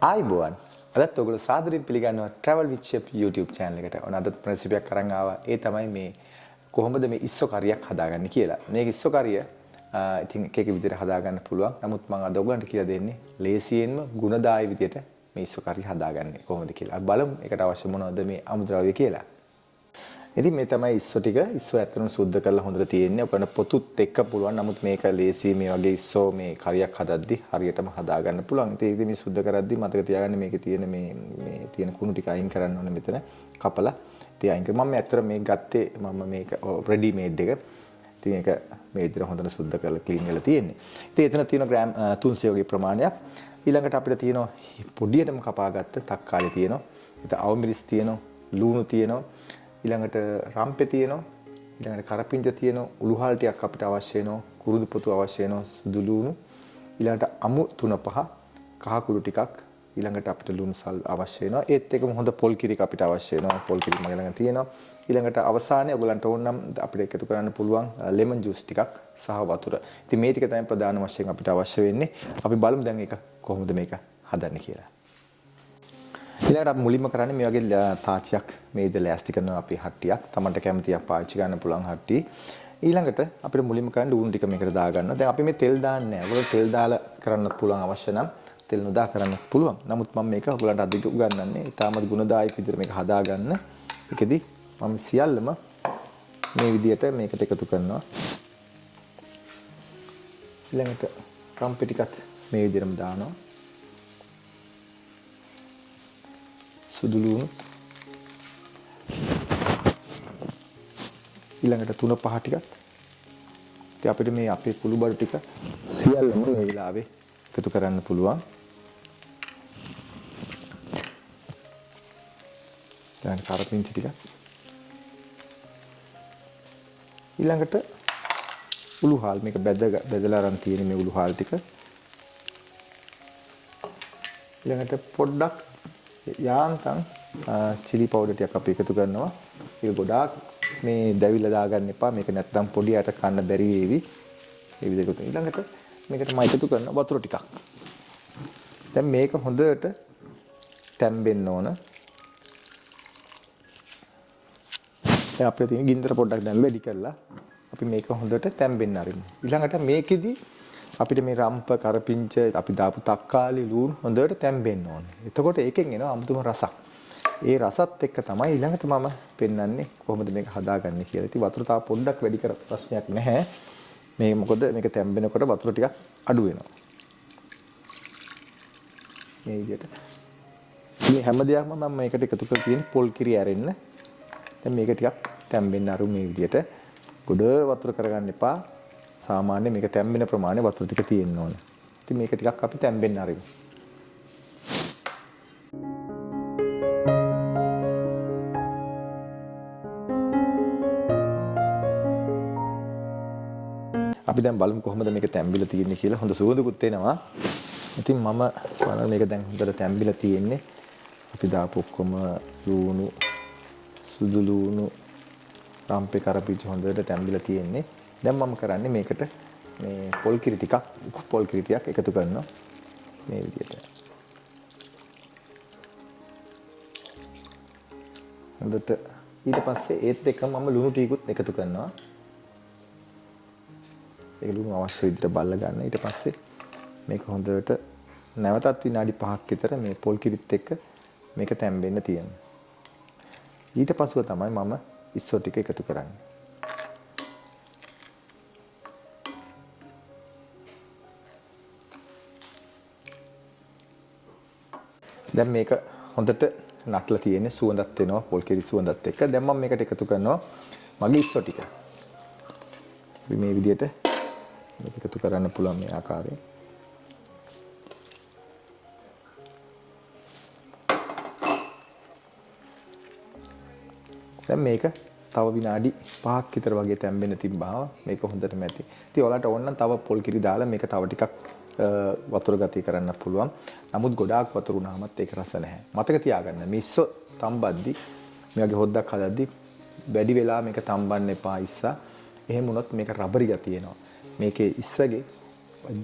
ආයිබෝවන් අදත් ඔයගොල්ලෝ සාදරයෙන් පිළිගන්නවා travel with chef YouTube channel එකට. ඔන්න අදත් ප්‍රතිපයක් අරන් ආවා. ඒ තමයි මේ කොහොමද මේ ඉස්සෝ කරියක් හදාගන්නේ කියලා. මේක ඉස්සෝ කරිය ඉතින් එක එක විදිහට හදාගන්න පුළුවන්. නමුත් මම අද ඔයගොල්ලන්ට කියලා දෙන්නේ ලේසියෙන්ම ගුණදායි විදිහට මේ ඉස්සෝ කරිය හදාගන්නේ කොහොමද කියලා. බලමු ඒකට අවශ්‍ය මොනවද මේ අමුද්‍රව්‍ය කියලා. ඉතින් මේ තමයි ඉස්සෝ ටික. ඉස්සෝ ඇත්තටම සුද්ධ කරලා හොඳට තියෙන්නේ. ඔකට පොතුත් එක්ක පුළුවන්. නමුත් මේක ලේසි මේ වගේ ඉස්සෝ මේ කරියක් හදද්දි හරියටම හදා ගන්න පුළුවන්. ඉතින් මේ සුද්ධ කරද්දි මතක තියාගන්න මේකේ තියෙන මේ තියෙන කුණු ටික අයින් කරන්න ඕනේ මෙතන කපලා. ඉතින් අයින් කර මම ඇත්තට මේක ගත්තේ මම මේක රෙඩි මේඩ් එක. ඉතින් මේක මේ විදිහට හොඳට සුද්ධ කරලා ක්ලීන් කරලා තියෙන්නේ. ඉතින් එතන තියෙන ග්‍රෑම් 300 වගේ ප්‍රමාණයක්. ඊළඟට අපිට තියෙනවා පොඩියටම කපාගත්ත තක්කාලි තියෙනවා. ඉතින් අවමිරිස් තියෙනවා, ලුණු තියෙනවා. ඊළඟට රම්පේ තියෙනවා, ඊළඟට කරපිංච තියෙනවා, උළුහල් ටිකක් අපිට අවශ්‍ය වෙනවා, කුරුදු පොතු අවශ්‍ය වෙනවා, සුදු ලුණු, ඊළඟට අමු 3-5, කහ කුඩු ටිකක්, ඊළඟට අපිට ලුණු සල් අවශ්‍ය වෙනවා. ඒත් එකම හොඳ පොල් කිරික අපිට අවශ්‍ය වෙනවා. පොල් කිරි මගේ ළඟ තියෙනවා. ඊළඟට අවසානයේ ඔයගලන්ට ඕන නම් අපිට එකතු කරන්න පුළුවන් ලෙමන් ජූස් ටිකක් සහ වතුර. ඉතින් මේ ටික තමයි ප්‍රධාන වශයෙන් අපිට අවශ්‍ය වෙන්නේ. අපි බලමු දැන් ඒක කොහොමද මේක හදන්නේ කියලා. ඊළඟට අපි මුලින්ම කරන්නේ මේ වගේ තාච්චියක් මේ ඉද ලෑස්ති කරනවා අපි හට්ටියක්. Tamanට කැමතියක් පාවිච්චි ගන්න පුළුවන් හට්ටිය. ඊළඟට අපිට මුලින්ම කරන්න ඌණු ටික මේකට දා ගන්නවා. දැන් අපි මේ තෙල් දාන්නේ නැහැ. ඔයගොල්ලෝ තෙල් දාලා කරන්නත් පුළුවන් අවශ්‍ය නම් තෙල් නොදා කරන්නත් පුළුවන්. නමුත් මම මේක ඔයගොල්ලන්ට අද උගන්වන්නේ. ඊටමත් ගුණදායක විදිහට මේක හදා ගන්න. ඒකෙදි මම සියල්ලම මේ විදිහට මේකට එකතු කරනවා. ඊළඟට රම්පේ ටිකත් මේ විදිහටම දානවා. සුදු ලුණු ඊළඟට 3-5 ටිකක්. ඉතින් අපිට මේ අපේ කුළු බඩු ටික සියල්ලම මේ වෙලාවේ එකතු කරන්න පුළුවන්. දැන් කරපිංචි ටික. ඊළඟට උළුහාල් මේක බෙදලා අරන් තියෙන මේ උළුහාල් ටික. ඊළඟට පොඩ්ඩක් යාන්තම් chili powder ටිකක් අපි එකතු කරනවා. ඒක ගොඩාක් මේ දැවිලා දාගන්න එපා. මේක නැත්තම් පොඩි අයට කන්න බැරි වේවි. ඒ විදිහට ඊළඟට මේකට මම එකතු කරන වතුර ටිකක්. දැන් මේක හොඳට තැම්බෙන්න ඕන. දැන් අපිට තියෙන ගින්දර පොඩ්ඩක් දැන් වැඩි කරලා අපි මේක හොඳට තැම්බෙන්න අරිමු. ඊළඟට මේකෙදි අපිට මේ රම්ප කරපිංච අපි දාපු තක්කාලි ලුණු හොඳට තැම්බෙන්න ඕනේ. එතකොට ඒකෙන් එන අමුතුම රසක්. ඒ රසත් එක්ක තමයි ඊළඟට මම පෙන්වන්නේ කොහොමද මේක හදාගන්නේ කියලා. ඉතින් වතුර තාම පොඩ්ඩක් වැඩි කර ප්‍රශ්නයක් නැහැ. මේ මොකද මේක තැම්බෙනකොට වතුර ටිකක් අඩු වෙනවා. මේ විදිහට. මේ හැම දෙයක්ම මම මේකට එකතු කරලා තියෙන පොල් කිරි ඇරෙන්න. දැන් මේක ටිකක් තැම්බෙන්න අරු මේ විදිහට. ගොඩ වතුර කරගන්න එපා. සාමාන්‍ය මේක තැම්බෙන ප්‍රමාණය වතුර ටික තියෙන්න ඕනේ. ඉතින් මේක ටිකක් අපි තැම්බෙන්න අරිමු. අපි දැන් බලමු කොහොමද මේක තැම්බිලා තියෙන්නේ කියලා. හොඳ සුවඳකුත් එනවා. ඉතින් මම බලන්න මේක දැන් හොඳට තැම්බිලා තියෙන්නේ. අපි දාපු ඔක්කොම ලුණු, සුදු ලුණු, රම්පේ කරපිංච හොඳට තැම්බිලා තියෙන්නේ. දැන් මම කරන්නේ මේකට මේ පොල් කිරි ටිකක්, පොල් කිරි ටිකක් එකතු කරනවා මේ විදිහට. හොඳට ඊට පස්සේ ඒත් එක්කම මම ලුණු ටිකකුත් එකතු කරනවා. ඒක ලුණු අවශ්‍ය විදිහට බලලා ගන්න. ඊට පස්සේ මේක හොඳට නැවතත් විනාඩි 5ක් විතර මේ පොල් කිරිත් එක්ක මේක තැම්බෙන්න තියෙනවා. ඊට පස්ව තමයි මම ඉස්සෝ ටික එකතු කරන්නේ. දැන් මේක හොඳට නටලා තියෙන්නේ සුවඳත් එනවා පොල් කිරි සුවඳත් එක්ක. දැන් මම මේකට එකතු කරනවා මගේ ඉස්සෝ ටික. අපි මේ විදිහට මේක එකතු කරන්න පුළුවන් මේ ආකාරයෙන්. දැන් මේක තව විනාඩි 5ක් විතර වගේ තැම්බෙන්න තිබ්බාම මේක හොඳටම ඇති. ඉතින් ඔයාලට ඕන නම් තව පොල් කිරි දාලා මේක තව ටිකක් වතුර ගතිය කරන්න පුළුවන්. නමුත් ගොඩාක් වතුර වුණාමත් ඒක රස නැහැ. මතක තියාගන්න මිස්සෝ තම්බද්දි මේ වගේ හොද්දක් හදද්දි වැඩි වෙලා මේක තම්බන්න එපා ඉස්සා. එහෙම වුණොත් මේක රබරි ගතිය එනවා. මේකේ ඉස්සගේ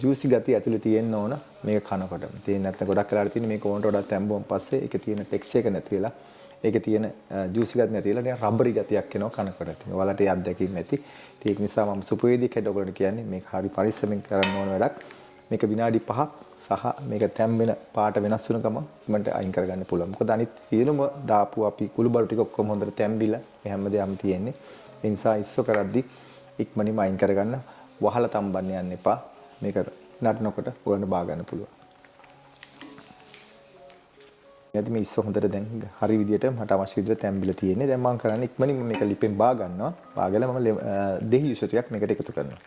ජූසි ගතිය ඇතුලේ තියෙන්න ඕන මේක කනකොට. තියෙන්නේ නැත්නම් ගොඩක් වෙලාවට තියෙන්නේ මේක ඕනට වඩා තැම්බුවන් පස්සේ ඒකේ තියෙන ටෙක්ස්චර් එක නැති වෙලා ඒකේ තියෙන ජූසි ගතිය නැති වෙලා නිකන් රබරි ගතියක් එනවා කනකොට. ඉතින් ඔයාලට ඒ අත්දැකීම් ඇති. ඉතින් ඒක නිසා මම සුපවේදී කැඩ ඔයගොල්ලන්ට කියන්නේ මේක හරි පරිස්සමෙන් කරන්න ඕන වැඩක්. මේක විනාඩි 5ක් සහ මේක තැම්බෙන පාට වෙනස් වෙන ගමන් මට අයින් කරගන්න පුළුවන්. මොකද අනිත් සියලුම දාපු අපි කුළුබඩු ටික ඔක්කොම හොඳට තැම්බිලා මේ හැමදේම තියෙන්නේ. ඒ නිසා ඉස්සෝ කරද්දි ඉක්මනින්ම අයින් කරගන්න. වහලා තම්බන්න යන්න එපා. මේක නටනකොට ඔයගොල්ලන්ට බා ගන්න පුළුවන්. එයාද මේ ඉස්සෝ හොඳට දැන් හරි විදියට මට අවශ්‍ය විදියට තැම්බිලා තියෙන්නේ. දැන් මම කරන්නේ ඉක්මනින්ම මේක ලිපෙන් බා ගන්නවා. බාගලා මම දෙහි යුෂ ටිකක් මේකට එකතු කරනවා.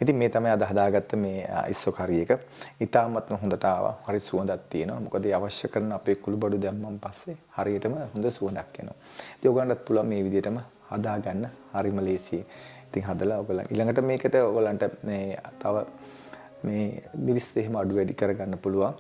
ඉතින් මේ තමයි අද හදාගත්ත මේ ඉස්සෝ කරි එක. ඊටාත්ම හොඳට ආවා. හරි සුවඳක් තියෙනවා. මොකද ඒ අවශ්‍ය කරන අපේ කුළුබඩු දැම්මන් පස්සේ හරියටම හොඳ සුවඳක් එනවා. ඉතින් ඔයගලන්ටත් පුළුවන් මේ විදිහටම හදාගන්න. හරිම ලේසියි. ඉතින් හදලා ඔයගලන් ඊළඟට මේකට ඔයගලන්ට මේ තව මේ මිරිස් එහෙම අඩු වැඩි කරගන්න පුළුවන්.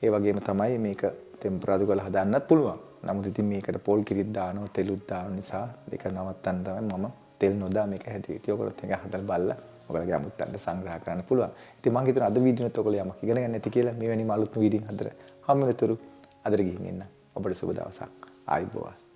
ඒ වගේම තමයි මේක ටෙම්පරාදු කරලා හදාන්නත් පුළුවන්. නමුත් ඉතින් මේකට පොල් කිරිත් දානවා, තෙලුත් දාන නිසා දෙක නවත්තන්න තමයි මම තෙල් නොදා මේක හැදුවේ. ඉතින් ඔයගොල්ලොත් මේක හදලා බලලා ඔයාලගේ අමුත්තන්ට සංග්‍රහ කරන්න පුළුවන්. ඉතින් මම හිතනවා අද වීඩියෝත් ඔයගොල්ලෝ යමක් ඉගෙන ගන්න ඇති කියලා. මෙවැනි අලුත් වීඩියෝ හදලා හම්බ වෙනතුරු අදට ගිහින් එන්න. ඔබට සුබ දවසක්. ආයුබෝවන්.